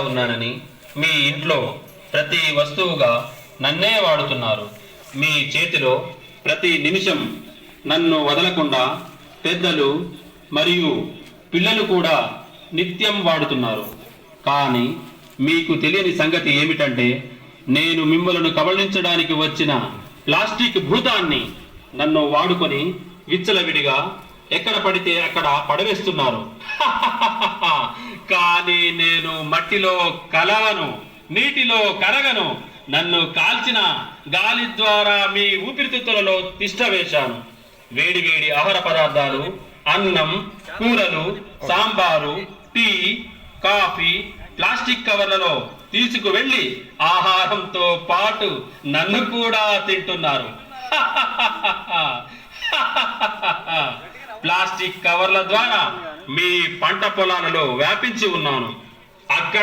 ఉన్నానని మీ ఇంట్లో ప్రతి వస్తువుగా నన్నే వాడుతున్నారు. మీ చేతిలో ప్రతి నిమిషం నన్ను వదలకుండా పెద్దలు మరియు పిల్లలు కూడా నిత్యం వాడుతున్నారు. కానీ మీకు తెలియని సంగతి ఏమిటంటే నేను మిమ్మల్ని కబళించడానికి వచ్చిన ప్లాస్టిక్ భూతాన్ని నన్ను వాడుకొని విచ్చలవిడిగా ఎక్కడ పడితే అక్కడ పడవేస్తున్నారు. కానీ నేను మట్టిలో కలవను, నీటిలో కరగను. నన్ను కాల్చిన గాలి ద్వారా మీ ఊపిరితిత్తులలో తిష్ట వేశాను. వేడి వేడి ఆహార పదార్థాలు, అన్నం, కూరలు, సాంబారు, టీ, కాఫీ ప్లాస్టిక్ కవర్లలో తీసుకువెళ్ళి ఆహారంతో పాటు నన్ను కూడా తింటున్నారు. ప్లాస్టిక్ కవర్ల ద్వారా మీ పంట పొలాలలో వ్యాపించి ఉన్నాను. అక్కడ